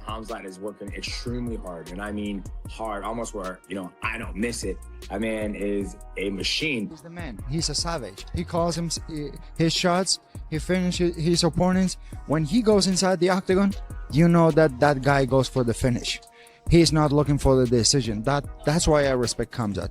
Khamzat is working extremely hard, and I mean hard, almost where, I don't miss it. That man is a machine. He's the man. He's a savage. He calls his shots. He finishes his opponents. When he goes inside the octagon, you know that that guy goes for the finish. He's not looking for the decision. That's why I respect Khamzat.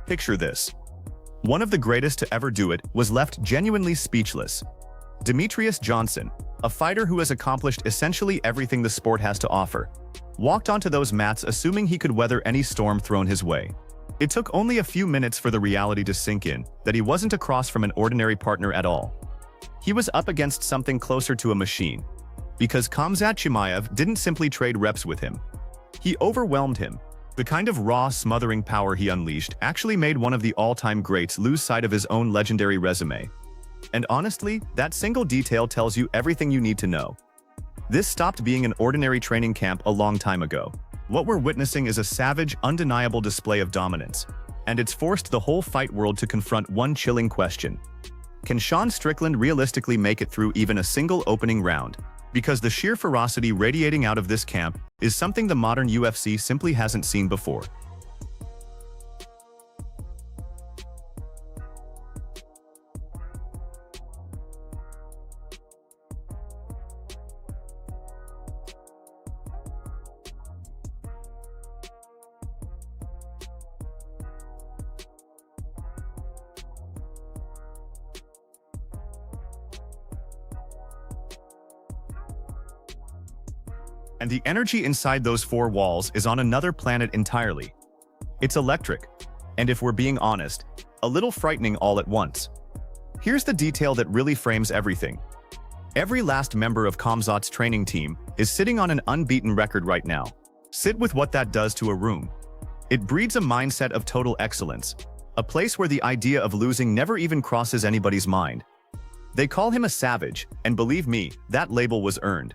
Picture this. One of the greatest to ever do it was left genuinely speechless. Demetrius Johnson, a fighter who has accomplished essentially everything the sport has to offer, walked onto those mats assuming he could weather any storm thrown his way. It took only a few minutes for the reality to sink in that he wasn't across from an ordinary partner at all. He was up against something closer to a machine, because Khamzat Chimaev didn't simply trade reps with him. He overwhelmed him. The kind of raw, smothering power he unleashed actually made one of the all-time greats lose sight of his own legendary resume. And honestly, that single detail tells you everything you need to know. This stopped being an ordinary training camp a long time ago. What we're witnessing is a savage, undeniable display of dominance, and it's forced the whole fight world to confront one chilling question. Can Sean Strickland realistically make it through even a single opening round? Because the sheer ferocity radiating out of this camp is something the modern UFC simply hasn't seen before. And the energy inside those four walls is on another planet entirely. It's electric, and if we're being honest, a little frightening all at once. Here's the detail that really frames everything. Every last member of Khamzat's training team is sitting on an unbeaten record right now. Sit with what that does to a room. It breeds a mindset of total excellence, a place where the idea of losing never even crosses anybody's mind. They call him a savage, and believe me, that label was earned.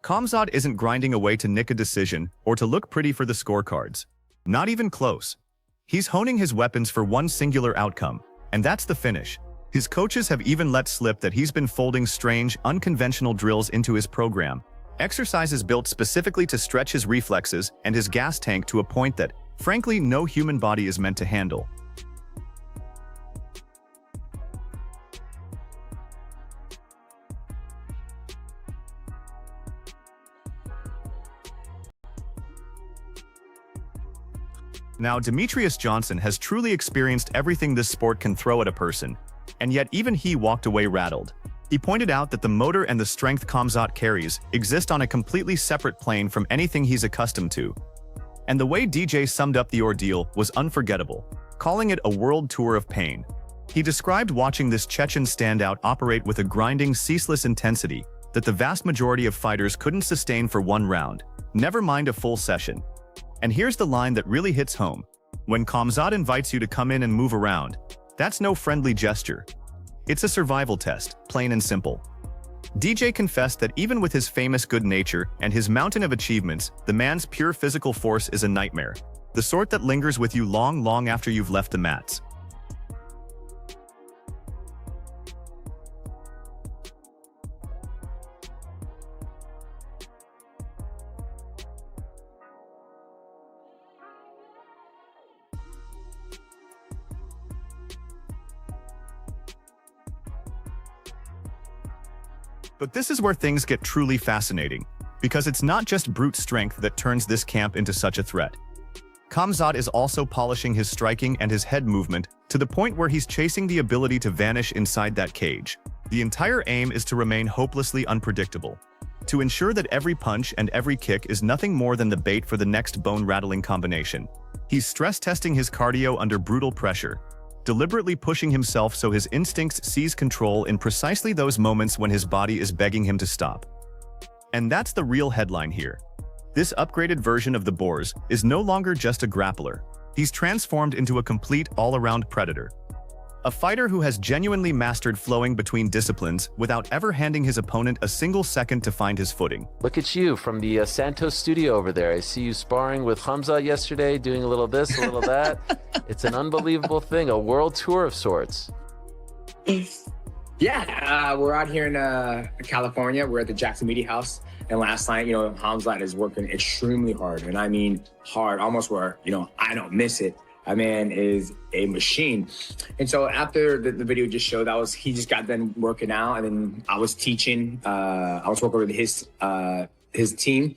Khamzat isn't grinding away to nick a decision or to look pretty for the scorecards. Not even close. He's honing his weapons for one singular outcome, and that's the finish. His coaches have even let slip that he's been folding strange, unconventional drills into his program, exercises built specifically to stretch his reflexes and his gas tank to a point that, frankly, no human body is meant to handle. Now, Demetrius Johnson has truly experienced everything this sport can throw at a person, and yet even he walked away rattled. He pointed out that the motor and the strength Khamzat carries exist on a completely separate plane from anything he's accustomed to. And the way DJ summed up the ordeal was unforgettable, calling it a world tour of pain. He described watching this Chechen standout operate with a grinding, ceaseless intensity that the vast majority of fighters couldn't sustain for one round, never mind a full session. And here's the line that really hits home. When Khamzat invites you to come in and move around, that's no friendly gesture. It's a survival test, plain and simple. DJ confessed that even with his famous good nature and his mountain of achievements, the man's pure physical force is a nightmare. The sort that lingers with you long, long after you've left the mats. But this is where things get truly fascinating, because it's not just brute strength that turns this camp into such a threat. Khamzat is also polishing his striking and his head movement to the point where he's chasing the ability to vanish inside that cage. The entire aim is to remain hopelessly unpredictable, to ensure that every punch and every kick is nothing more than the bait for the next bone-rattling combination. He's stress-testing his cardio under brutal pressure, deliberately pushing himself so his instincts seize control in precisely those moments when his body is begging him to stop. And that's the real headline here. This upgraded version of the Boers is no longer just a grappler. He's transformed into a complete all-around predator. A fighter who has genuinely mastered flowing between disciplines without ever handing his opponent a single second to find his footing. Look at you from the Santos studio over there. I see you sparring with Khamzat yesterday, doing a little this, a little that. It's an unbelievable thing, a world tour of sorts. Yeah, we're out here in California. We're at the Jackson Media House. And last night, Khamzat is working extremely hard. And I mean hard, almost where, I don't miss it. That man is a machine. And so after the video just showed, he just got done working out, and then I was teaching. I was working with his team,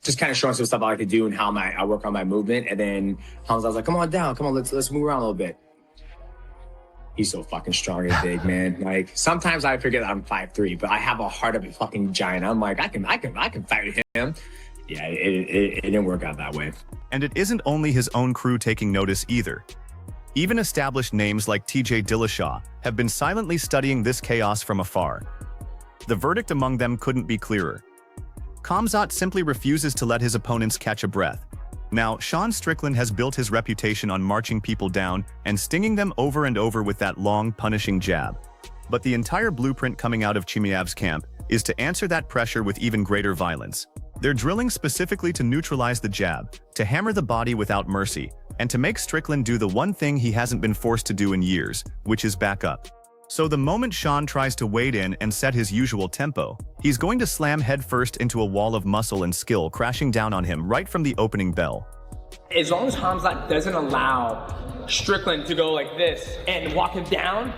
just kind of showing some stuff I like to do and how I work on my movement. And then Hamza was like, "Come on down, come on, let's move around a little bit." He's so fucking strong and big, man. Like sometimes I forget that I'm 5'3", but I have a heart of a fucking giant. I'm like, I can fight him. Yeah, it didn't work out that way. And it isn't only his own crew taking notice either. Even established names like TJ Dillashaw have been silently studying this chaos from afar. The verdict among them couldn't be clearer. Khamzat simply refuses to let his opponents catch a breath. Now, Sean Strickland has built his reputation on marching people down and stinging them over and over with that long, punishing jab. But the entire blueprint coming out of Chimaev's camp is to answer that pressure with even greater violence. They're drilling specifically to neutralize the jab, to hammer the body without mercy, and to make Strickland do the one thing he hasn't been forced to do in years, which is back up. So the moment Sean tries to wade in and set his usual tempo, he's going to slam headfirst into a wall of muscle and skill crashing down on him right from the opening bell. As long as Khamzat doesn't allow Strickland to go like this and walk him down,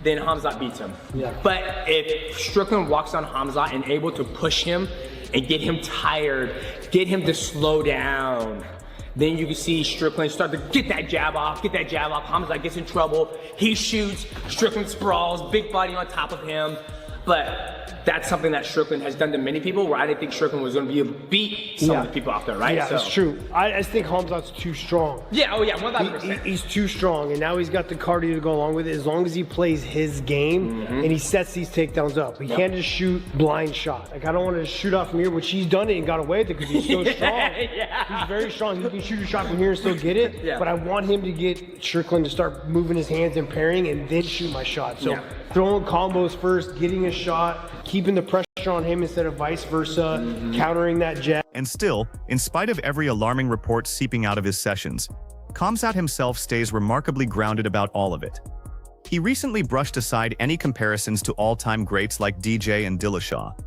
then Khamzat beats him. Yeah. But if Strickland walks on Khamzat and able to push him and get him tired, get him to slow down, then you can see Strickland start to get that jab off. Khamzat gets in trouble. He shoots, Strickland sprawls, big body on top of him. But that's something that Strickland has done to many people, where I didn't think Strickland was going to be able to beat some of the people out there, right? Yeah, that's true. I just think Khamzat's too strong. Yeah, 1,000%. He's too strong, and now he's got the cardio to go along with it. As long as he plays his game and he sets these takedowns up, he can't just shoot blind shot. Like I don't want to shoot off from here, which he's done it and got away with it because he's so strong. He's very strong. He can shoot a shot from here and still get it. But I want him to get Strickland to start moving his hands and parrying, and then shoot my shot. So throwing combos first, getting a shot, keeping the pressure on him instead of vice versa, countering that jab. And still, in spite of every alarming report seeping out of his sessions, Khamzat himself stays remarkably grounded about all of it. He recently brushed aside any comparisons to all-time greats like DJ and Dillashaw.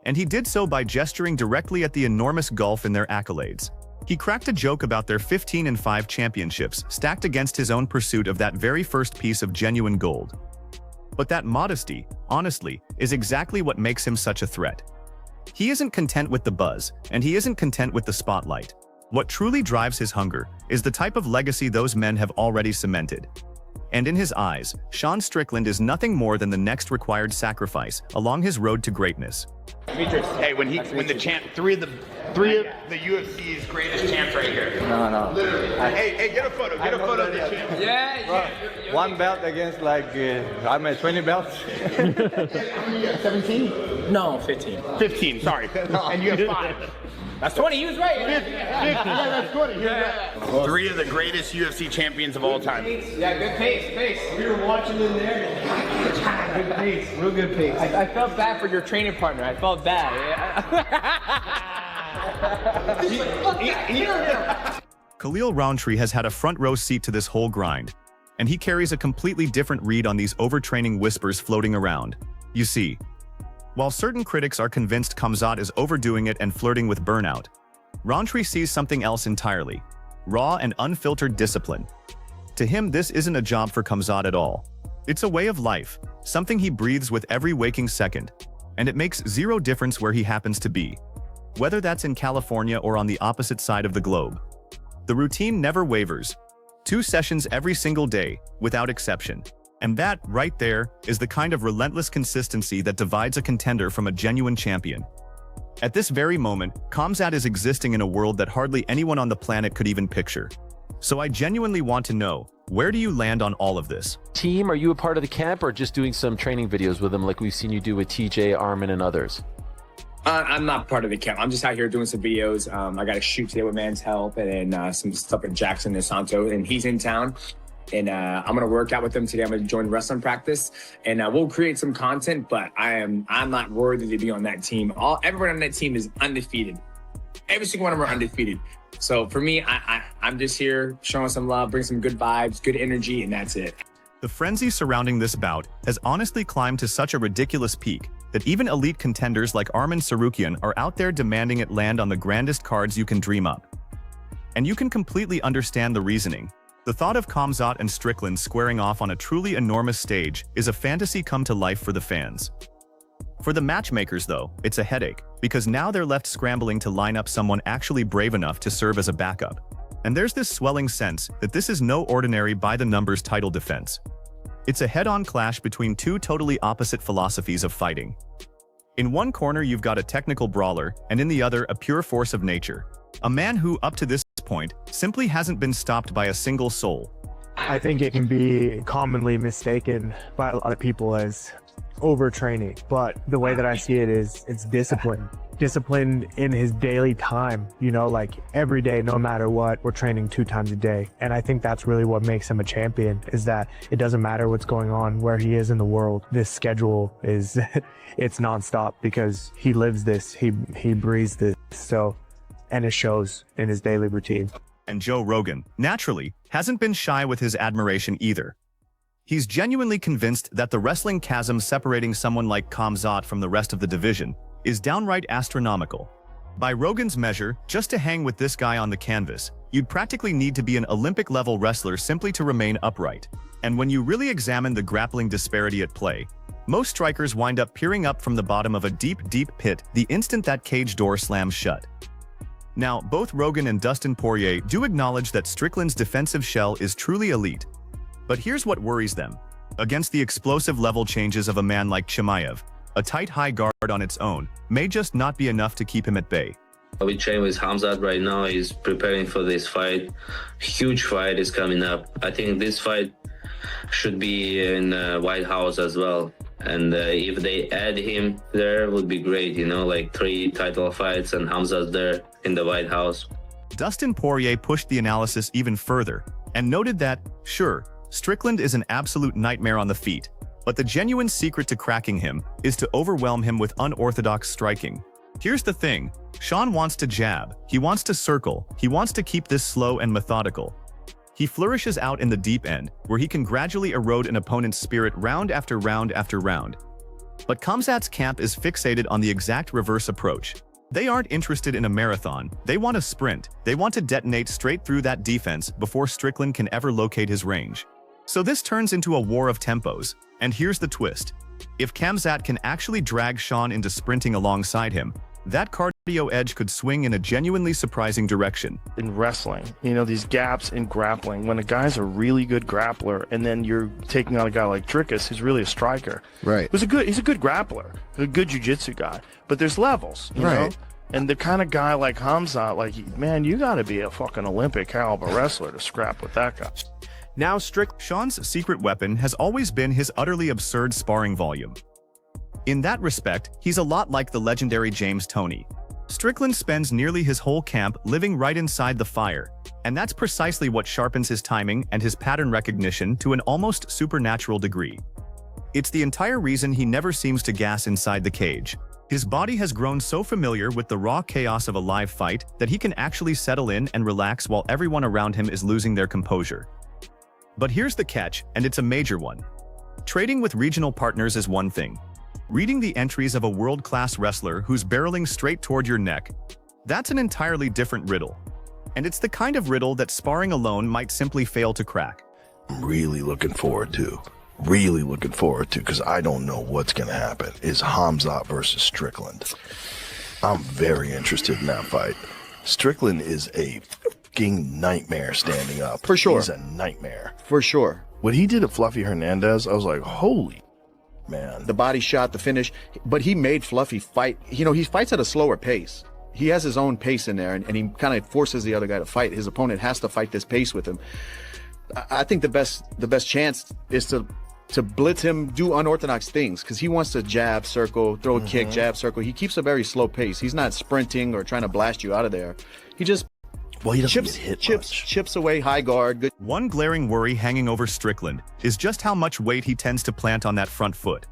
And he did so by gesturing directly at the enormous gulf in their accolades. He cracked a joke about their 15-5 championships stacked against his own pursuit of that very first piece of genuine gold. But that modesty, honestly, is exactly what makes him such a threat. He isn't content with the buzz, and he isn't content with the spotlight. What truly drives his hunger is the type of legacy those men have already cemented. And in his eyes, Sean Strickland is nothing more than the next required sacrifice along his road to greatness. Hey, when the champ, three of the UFC's greatest champs right here. No. Literally. Hey, get a photo of the champ. Yeah. One belt against like, I'm at 20 belts. 17? No, 15. 15, sorry. And you have 5. That's 20, he was right. 50, that's 20. Yeah. 3 of the greatest UFC champions of all time. Yeah, good pace. We were watching in there. Good pace, real good pace. I felt bad for your training partner. I felt bad. Khalil Rountree has had a front row seat to this whole grind, and he carries a completely different read on these overtraining whispers floating around. You see, while certain critics are convinced Khamzat is overdoing it and flirting with burnout, Rountree sees something else entirely: raw and unfiltered discipline. To him, this isn't a job for Khamzat at all. It's a way of life, something he breathes with every waking second, and it makes zero difference where he happens to be, whether that's in California or on the opposite side of the globe. The routine never wavers. 2 sessions every single day, without exception. And that, right there, is the kind of relentless consistency that divides a contender from a genuine champion. At this very moment, Khamzat is existing in a world that hardly anyone on the planet could even picture. So I genuinely want to know, where do you land on all of this? Team, are you a part of the camp or just doing some training videos with them like we've seen you do with TJ, Armin, and others? I'm not part of the camp. I'm just out here doing some videos. I got a shoot today with Man's Help, and then some stuff with Jackson and Santo, and he's in town. And I'm gonna work out with him today. I'm gonna join wrestling practice, and we'll create some content. But I'm not worthy to be on that team. Everyone on that team is undefeated. Every single one of them are undefeated. So for me, I'm just here showing some love, bring some good vibes, good energy, and that's it. The frenzy surrounding this bout has honestly climbed to such a ridiculous peak that even elite contenders like Arman Tsarukyan are out there demanding it land on the grandest cards you can dream up. And you can completely understand the reasoning. The thought of Khamzat and Strickland squaring off on a truly enormous stage is a fantasy come to life for the fans. For the matchmakers, though, it's a headache, because now they're left scrambling to line up someone actually brave enough to serve as a backup. And there's this swelling sense that this is no ordinary by-the-numbers title defense. It's a head-on clash between two totally opposite philosophies of fighting. In one corner, you've got a technical brawler, and in the other, a pure force of nature. A man who, up to this point, simply hasn't been stopped by a single soul. I think it can be commonly mistaken by a lot of people as overtraining, but the way that I see it is it's discipline. Discipline in his daily time, you know, like every day, no matter what, we're training 2 times a day. And I think that's really what makes him a champion, is that it doesn't matter what's going on, where he is in the world. This schedule is, it's nonstop because he lives this, he breathes this. So, and it shows in his daily routine. And Joe Rogan, naturally, hasn't been shy with his admiration either. He's genuinely convinced that the wrestling chasm separating someone like Khamzat from the rest of the division is downright astronomical. By Rogan's measure, just to hang with this guy on the canvas, you'd practically need to be an Olympic-level wrestler simply to remain upright. And when you really examine the grappling disparity at play, most strikers wind up peering up from the bottom of a deep, deep pit the instant that cage door slams shut. Now, both Rogan and Dustin Poirier do acknowledge that Strickland's defensive shell is truly elite. But here's what worries them. Against the explosive level changes of a man like Chimaev, a tight high guard on its own may just not be enough to keep him at bay. We train with Khamzat right now. He's preparing for this fight. Huge fight is coming up. I think this fight should be in White House as well. And if they add him there, would be great, you know, like 3 title fights and Khamzat there in the White House. Dustin Poirier pushed the analysis even further and noted that, sure, Strickland is an absolute nightmare on the feet, but the genuine secret to cracking him is to overwhelm him with unorthodox striking. Here's the thing, Sean wants to jab, he wants to circle, he wants to keep this slow and methodical. He flourishes out in the deep end, where he can gradually erode an opponent's spirit round after round after round. But Khamzat's camp is fixated on the exact reverse approach. They aren't interested in a marathon, they want a sprint, they want to detonate straight through that defense before Strickland can ever locate his range. So this turns into a war of tempos, and here's the twist. If Khamzat can actually drag Sean into sprinting alongside him, that cardio edge could swing in a genuinely surprising direction. In wrestling, you know, these gaps in grappling, when a guy's a really good grappler and then you're taking on a guy like Dricus, who's really a striker. Right. He's a good grappler, a good jiu-jitsu guy, but there's levels, you know? And the kind of guy like Khamzat, like, man, you got to be a fucking Olympic caliber wrestler to scrap with that guy. Now Sean's secret weapon has always been his utterly absurd sparring volume. In that respect, he's a lot like the legendary James Toney. Strickland spends nearly his whole camp living right inside the fire, and that's precisely what sharpens his timing and his pattern recognition to an almost supernatural degree. It's the entire reason he never seems to gas inside the cage. His body has grown so familiar with the raw chaos of a live fight that he can actually settle in and relax while everyone around him is losing their composure. But here's the catch, and it's a major one. Trading with regional partners is one thing. Reading the entries of a world-class wrestler who's barreling straight toward your neck, that's an entirely different riddle. And it's the kind of riddle that sparring alone might simply fail to crack. I'm really looking forward to, because I don't know what's going to happen, is Khamzat versus Strickland. I'm very interested in that fight. Strickland is a fucking nightmare standing up. For sure. He's a nightmare. For sure. What he did at Fluffy Hernandez, I was like, holy man. The body shot, the finish, but he made Fluffy fight. You know, he fights at a slower pace. He has his own pace in there, and he kind of forces the other guy to fight. His opponent has to fight this pace with him. I think the best chance is to blitz him, do unorthodox things, because he wants to jab, circle, throw a kick, jab, circle. He keeps a very slow pace. He's not sprinting or trying to blast you out of there. He just Well, he doesn't chips, get hit chips, much. chips away, high guard. Good. One glaring worry hanging over Strickland is just how much weight he tends to plant on that front foot.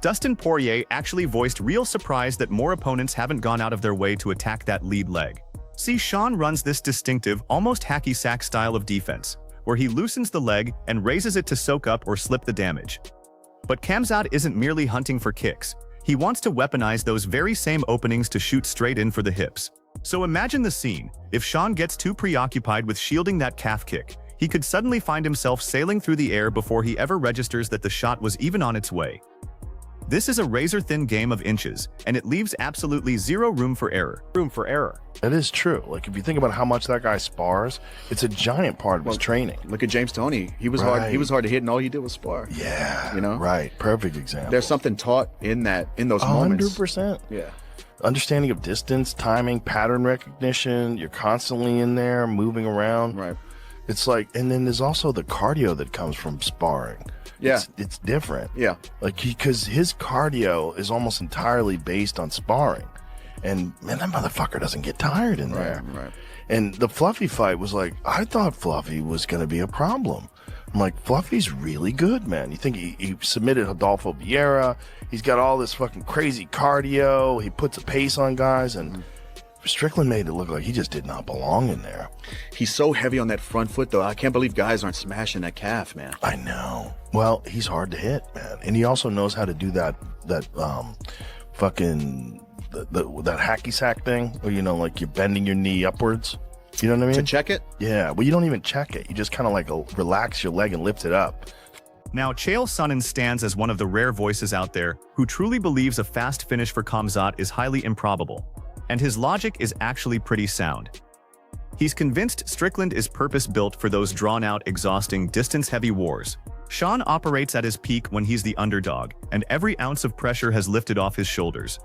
Dustin Poirier actually voiced real surprise that more opponents haven't gone out of their way to attack that lead leg. See, Sean runs this distinctive, almost hacky sack style of defense, where he loosens the leg and raises it to soak up or slip the damage. But Khamzat isn't merely hunting for kicks. He wants to weaponize those very same openings to shoot straight in for the hips. So imagine the scene. If Sean gets too preoccupied with shielding that calf kick, he could suddenly find himself sailing through the air before he ever registers that the shot was even on its way. This is a razor-thin game of inches, and it leaves absolutely zero room for error. That is true. Like, if you think about how much that guy spars, it's a giant part of his training. Look at James Toney. He was hard. He was hard to hit, and all he did was spar. Yeah. You know. Right. Perfect example. There's something taught in those moments. 100%. Yeah. Understanding of distance, timing, pattern recognition. You're constantly in there, moving around. Right. It's like, and then there's also the cardio that comes from sparring. Yeah. It's different. Yeah. Like, because his cardio is almost entirely based on sparring. And, man, that motherfucker doesn't get tired in there. Right. And the Fluffy fight was like, I thought Fluffy was going to be a problem. I'm like, Fluffy's really good, man. You think he submitted Adolfo Vieira. He's got all this fucking crazy cardio. He puts a pace on guys, and Strickland made it look like he just did not belong in there. He's so heavy on that front foot, though. I can't believe guys aren't smashing that calf, man. I know. Well, he's hard to hit, man. And he also knows how to do that fucking that hacky sack thing where, you know, like you're bending your knee upwards. You know what I mean? To check it? Yeah, well, you don't even check it. You just kind of like relax your leg and lift it up. Now, Chael Sonnen stands as one of the rare voices out there who truly believes a fast finish for Khamzat is highly improbable, and his logic is actually pretty sound. He's convinced Strickland is purpose-built for those drawn-out, exhausting, distance-heavy wars. Sean operates at his peak when he's the underdog, and every ounce of pressure has lifted off his shoulders.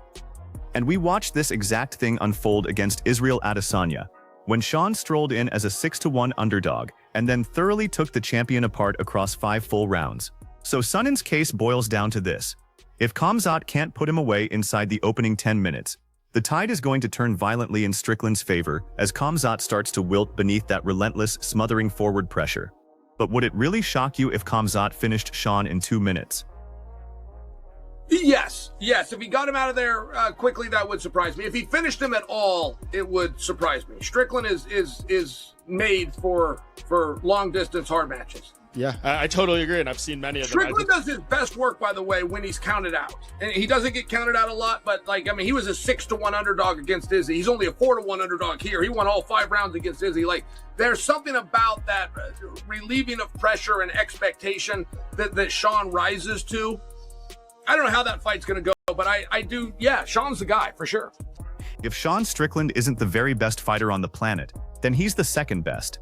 And we watched this exact thing unfold against Israel Adesanya, when Sean strolled in as a 6-1 underdog and then thoroughly took the champion apart across 5 full rounds. So Sonnen's case boils down to this. If Khamzat can't put him away inside the opening 10 minutes, the tide is going to turn violently in Strickland's favor as Khamzat starts to wilt beneath that relentless, smothering forward pressure. But would it really shock you if Khamzat finished Sean in 2 minutes? Yes. If he got him out of there quickly, that would surprise me. If he finished him at all, it would surprise me. Strickland is made for long distance hard matches. Yeah, I totally agree, and I've seen many of them. Strickland does his best work, by the way, when he's counted out. And he doesn't get counted out a lot, but he was a 6-1 underdog against Izzy. He's only a 4-1 underdog here. He won all 5 rounds against Izzy. There's something about that relieving of pressure and expectation that Sean rises to. I don't know how that fight's going to go, but I do. Yeah, Sean's the guy for sure. If Sean Strickland isn't the very best fighter on the planet, then he's the second best.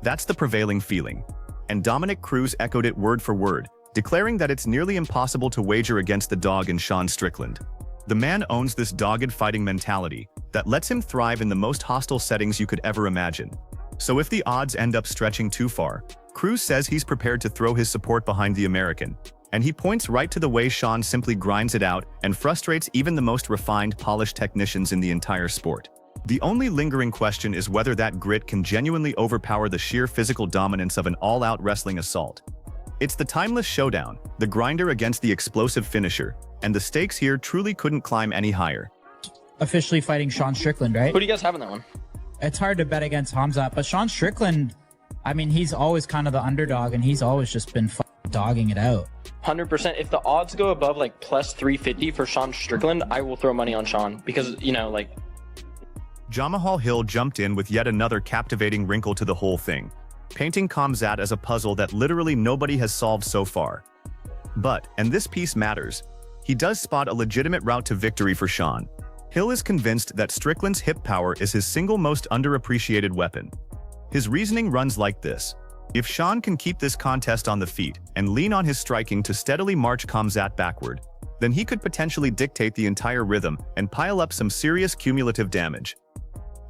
That's the prevailing feeling. And Dominic Cruz echoed it word for word, declaring that it's nearly impossible to wager against the dog in Sean Strickland. The man owns this dogged fighting mentality that lets him thrive in the most hostile settings you could ever imagine. So if the odds end up stretching too far, Cruz says he's prepared to throw his support behind the American. And he points right to the way Sean simply grinds it out and frustrates even the most refined, polished technicians in the entire sport. The only lingering question is whether that grit can genuinely overpower the sheer physical dominance of an all-out wrestling assault. It's the timeless showdown, the grinder against the explosive finisher, and the stakes here truly couldn't climb any higher. Officially fighting Sean Strickland, right? Who do you guys have in that one? It's hard to bet against Khamzat, but Sean Strickland, I mean, he's always kind of the underdog, and he's always just been dogging it out. 100%. If the odds go above plus 350 for Sean Strickland, I will throw money on Sean because, Jamahal Hill jumped in with yet another captivating wrinkle to the whole thing, painting Khamzat as a puzzle that literally nobody has solved so far. But, and this piece matters, he does spot a legitimate route to victory for Sean. Hill is convinced that Strickland's hip power is his single most underappreciated weapon. His reasoning runs like this. If Sean can keep this contest on the feet and lean on his striking to steadily march Khamzat backward, then he could potentially dictate the entire rhythm and pile up some serious cumulative damage.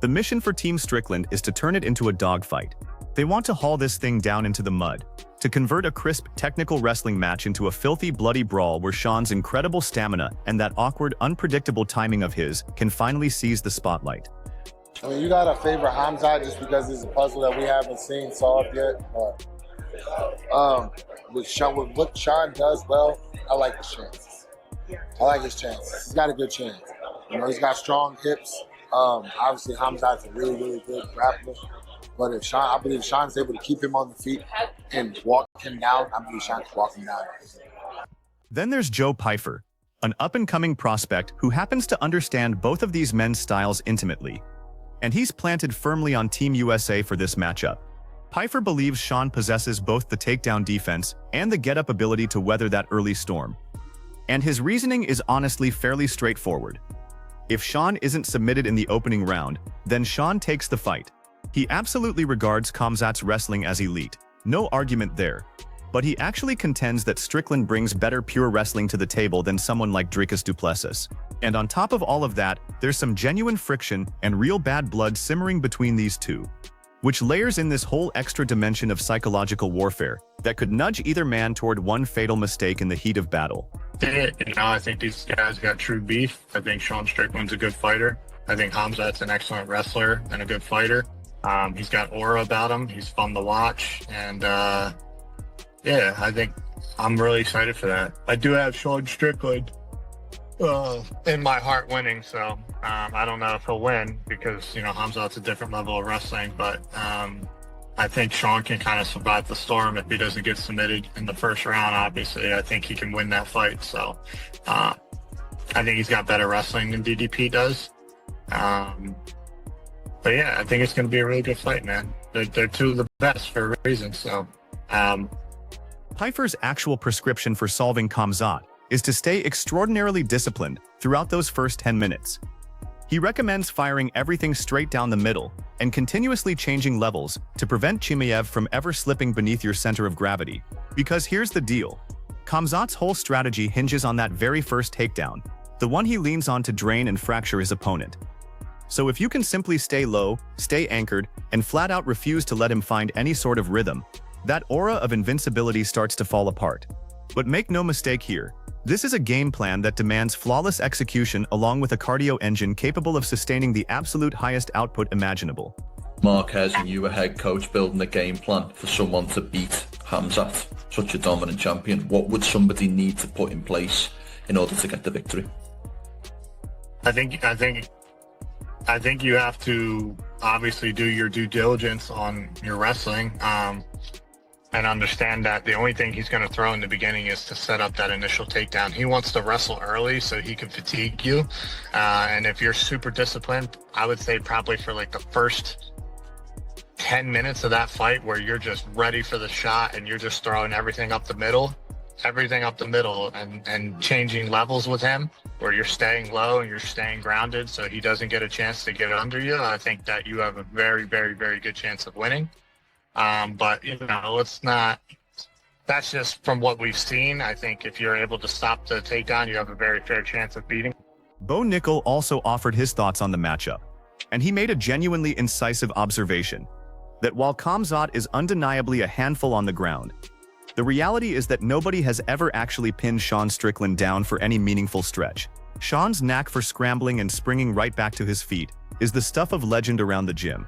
The mission for Team Strickland is to turn it into a dogfight. They want to haul this thing down into the mud, to convert a crisp, technical wrestling match into a filthy, bloody brawl where Sean's incredible stamina and that awkward, unpredictable timing of his can finally seize the spotlight. I mean, you gotta favor Khamzat just because it's a puzzle that we haven't seen solved yet. But with what Sean does well, I like his chances. I like his chances. He's got a good chance. You know, he's got strong hips. Obviously, Khamzat's a really, really good grappler. But I believe Sean's able to keep him on the feet and walk him down. I believe Sean can walk him down. Then there's Joe Pyfer, an up-and-coming prospect who happens to understand both of these men's styles intimately. And he's planted firmly on Team USA for this matchup. Pyfer believes Sean possesses both the takedown defense and the get-up ability to weather that early storm. And his reasoning is honestly fairly straightforward. If Sean isn't submitted in the opening round, then Sean takes the fight. He absolutely regards Khamzat's wrestling as elite. No argument there. But he actually contends that Strickland brings better pure wrestling to the table than someone like Dricus du Plessis. And on top of all of that, there's some genuine friction and real bad blood simmering between these two, which layers in this whole extra dimension of psychological warfare that could nudge either man toward one fatal mistake in the heat of battle. I think these guys got true beef. I think Sean Strickland's a good fighter. I think Khamzat's an excellent wrestler and a good fighter. He's got aura about him. He's fun to watch. And yeah, I think I'm really excited for that. I do have Sean Strickland in my heart winning, so I don't know if he'll win because, Khamzat's a different level of wrestling, but I think Sean can kind of survive the storm if he doesn't get submitted in the first round. Obviously, I think he can win that fight, so I think he's got better wrestling than DDP does. But yeah, I think it's going to be a really good fight, man. They're two of the best for a reason, so Pyfer's actual prescription for solving Khamzat is to stay extraordinarily disciplined throughout those first 10 minutes. He recommends firing everything straight down the middle and continuously changing levels to prevent Chimaev from ever slipping beneath your center of gravity. Because here's the deal. Khamzat's whole strategy hinges on that very first takedown, the one he leans on to drain and fracture his opponent. So if you can simply stay low, stay anchored, and flat out refuse to let him find any sort of rhythm, that aura of invincibility starts to fall apart. But make no mistake here, this is a game plan that demands flawless execution along with a cardio engine capable of sustaining the absolute highest output imaginable. Marquez, and you were head coach building a game plan for someone to beat Khamzat, such a dominant champion. What would somebody need to put in place in order to get the victory? I think you have to obviously do your due diligence on your wrestling, and understand that the only thing he's going to throw in the beginning is to set up that initial takedown. He wants to wrestle early so he can fatigue you. And if you're super disciplined, I would say probably for like the first 10 minutes of that fight where you're just ready for the shot and you're just throwing everything up the middle and changing levels with him, where you're staying low and you're staying grounded so he doesn't get a chance to get under you. I think that you have a very, very, very good chance of winning. But it's not, that's just from what we've seen. I think if you're able to stop the takedown, you have a very fair chance of beating. Bo Nickel also offered his thoughts on the matchup, and he made a genuinely incisive observation that while Khamzat is undeniably a handful on the ground, the reality is that nobody has ever actually pinned Sean Strickland down for any meaningful stretch. Sean's knack for scrambling and springing right back to his feet is the stuff of legend around the gym.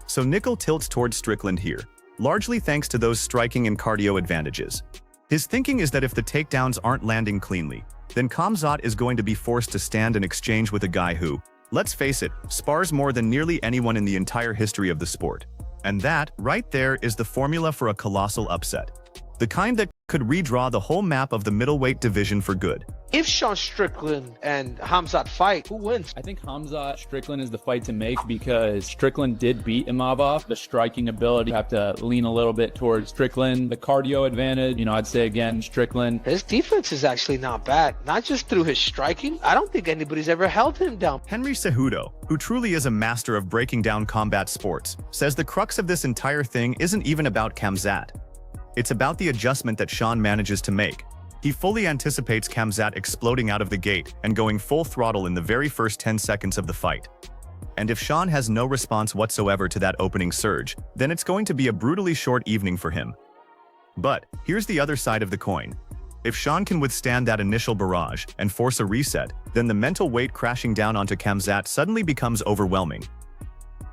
So Nickel tilts towards Strickland here, largely thanks to those striking and cardio advantages. His thinking is that if the takedowns aren't landing cleanly, then Khamzat is going to be forced to stand and exchange with a guy who, let's face it, spars more than nearly anyone in the entire history of the sport. And that, right there, is the formula for a colossal upset. The kind that could redraw the whole map of the middleweight division for good. If Sean Strickland and Khamzat fight, who wins? I think Khamzat Strickland is the fight to make because Strickland did beat Imavov. The striking ability, you have to lean a little bit towards Strickland. The cardio advantage, I'd say again, Strickland. His defense is actually not bad. Not just through his striking. I don't think anybody's ever held him down. Henry Cejudo, who truly is a master of breaking down combat sports, says the crux of this entire thing isn't even about Khamzat. It's about the adjustment that Sean manages to make. He fully anticipates Khamzat exploding out of the gate and going full throttle in the very first 10 seconds of the fight. And if Sean has no response whatsoever to that opening surge, then it's going to be a brutally short evening for him. But here's the other side of the coin. If Sean can withstand that initial barrage and force a reset, then the mental weight crashing down onto Khamzat suddenly becomes overwhelming.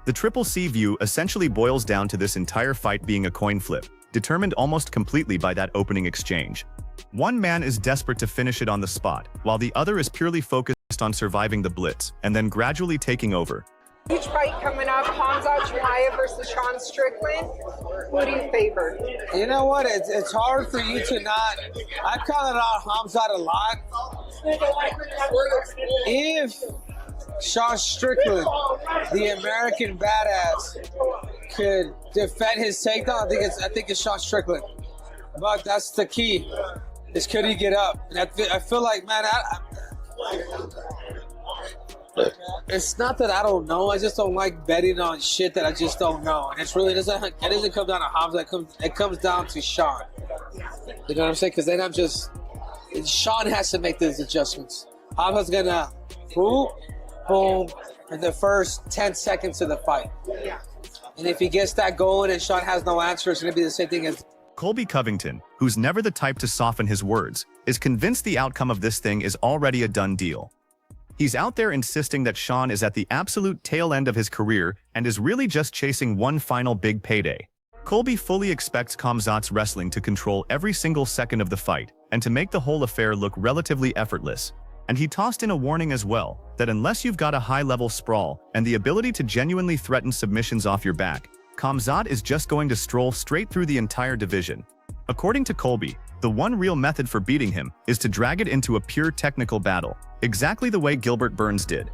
The Triple C view essentially boils down to this entire fight being a coin flip, determined almost completely by that opening exchange. One man is desperate to finish it on the spot, while the other is purely focused on surviving the blitz and then gradually taking over. Huge fight coming up, Khamzat Chimaev versus Sean Strickland. Who do you favor? You know what? It's hard for you to not. I've counted out Khamzat a lot. If Sean Strickland, the American badass, could defend his takedown, I think it's Sean Strickland. But that's the key. Is could he get up? And I feel like, man, it's not that I don't know. I just don't like betting on shit that I just don't know. And it doesn't come down to Khamzat. It comes down to Sean. You know what I'm saying? Because then Sean has to make those adjustments. Khamzat's gonna boom in the first 10 seconds of the fight. And if he gets that going and Sean has no answer, it's gonna be the same thing as Colby Covington, who's never the type to soften his words, is convinced the outcome of this thing is already a done deal. He's out there insisting that Sean is at the absolute tail end of his career and is really just chasing one final big payday. Colby fully expects Khamzat's wrestling to control every single second of the fight and to make the whole affair look relatively effortless. And he tossed in a warning as well, that unless you've got a high-level sprawl and the ability to genuinely threaten submissions off your back, Khamzat is just going to stroll straight through the entire division. According to Colby, the one real method for beating him is to drag it into a pure technical battle, exactly the way Gilbert Burns did.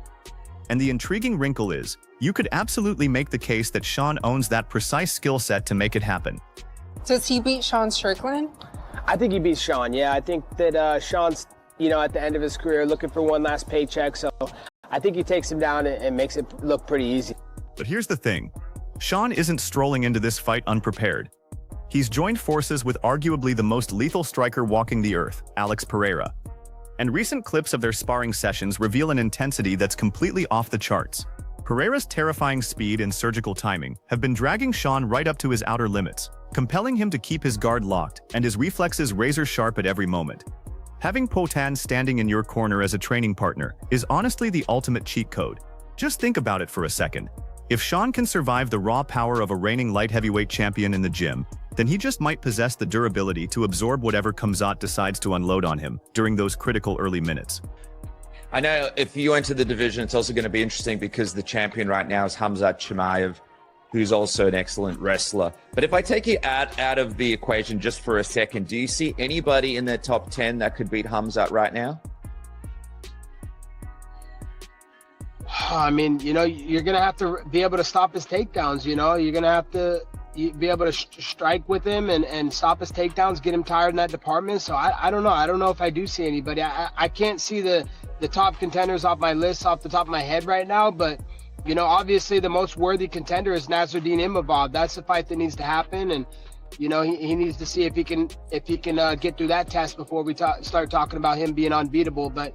And the intriguing wrinkle is, you could absolutely make the case that Sean owns that precise skill set to make it happen. Does he beat Sean Strickland? I think he beats Sean, yeah. I think that Sean's, at the end of his career looking for one last paycheck, so I think he takes him down and makes it look pretty easy. But here's the thing. Sean isn't strolling into this fight unprepared. He's joined forces with arguably the most lethal striker walking the earth, Alex Pereira. And recent clips of their sparring sessions reveal an intensity that's completely off the charts. Pereira's terrifying speed and surgical timing have been dragging Sean right up to his outer limits, compelling him to keep his guard locked and his reflexes razor sharp at every moment. Having Potan standing in your corner as a training partner is honestly the ultimate cheat code. Just think about it for a second. If Sean can survive the raw power of a reigning light heavyweight champion in the gym, then he just might possess the durability to absorb whatever Khamzat decides to unload on him during those critical early minutes. I know if you enter the division, it's also going to be interesting because the champion right now is Khamzat Chimaev, who's also an excellent wrestler. But if I take you out of the equation just for a second, do you see anybody in the top 10 that could beat Khamzat right now? I mean, you're going to have to be able to stop his takedowns, You're going to have to be able to strike with him and stop his takedowns, get him tired in that department. So I don't know. I don't know if I do see anybody. I can't see the top contenders off my list off the top of my head right now, but, obviously the most worthy contender is Nasruddin Imavov. That's the fight that needs to happen. And, he needs to see if he can get through that test before we start talking about him being unbeatable. But,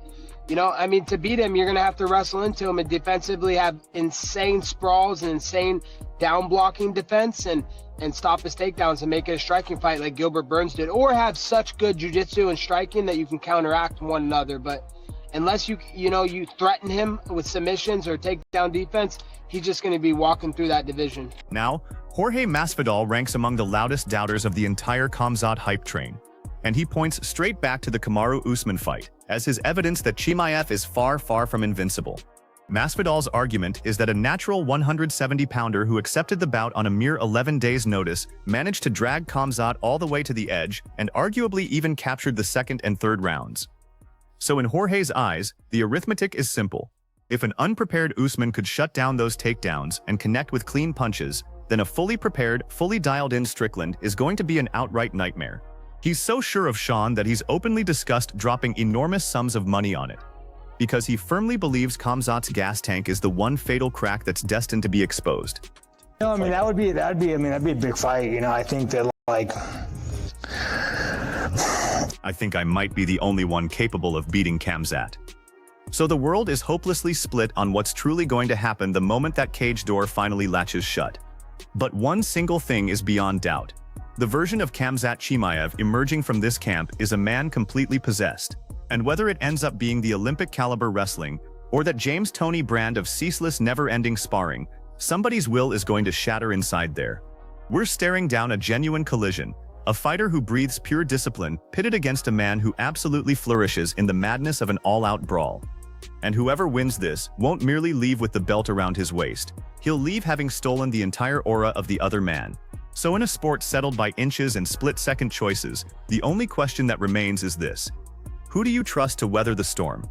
to beat him, you're going to have to wrestle into him and defensively have insane sprawls and insane down blocking defense and stop his takedowns and make it a striking fight like Gilbert Burns did, or have such good jiu-jitsu and striking that you can counteract one another. But unless you threaten him with submissions or takedown defense, he's just going to be walking through that division. Now, Jorge Masvidal ranks among the loudest doubters of the entire Khamzat hype train. And he points straight back to the Kamaru Usman fight as his evidence that Chimaev is far, far from invincible. Masvidal's argument is that a natural 170-pounder who accepted the bout on a mere 11 days' notice managed to drag Khamzat all the way to the edge and arguably even captured the second and third rounds. So in Jorge's eyes, the arithmetic is simple. If an unprepared Usman could shut down those takedowns and connect with clean punches, then a fully prepared, fully dialed-in Strickland is going to be an outright nightmare. He's so sure of Sean that he's openly discussed dropping enormous sums of money on it, because he firmly believes Khamzat's gas tank is the one fatal crack that's destined to be exposed. That'd be a big fight. I think that I think I might be the only one capable of beating Khamzat. So the world is hopelessly split on what's truly going to happen the moment that cage door finally latches shut. But one single thing is beyond doubt. The version of Khamzat Chimaev emerging from this camp is a man completely possessed. And whether it ends up being the Olympic caliber wrestling, or that James Toney brand of ceaseless never-ending sparring, Somebody's will is going to shatter inside there. We're staring down a genuine collision, a fighter who breathes pure discipline pitted against a man who absolutely flourishes in the madness of an all-out brawl. And whoever wins this won't merely leave with the belt around his waist. He'll leave having stolen the entire aura of the other man. So in a sport settled by inches and split-second choices, the only question that remains is this: who do you trust to weather the storm?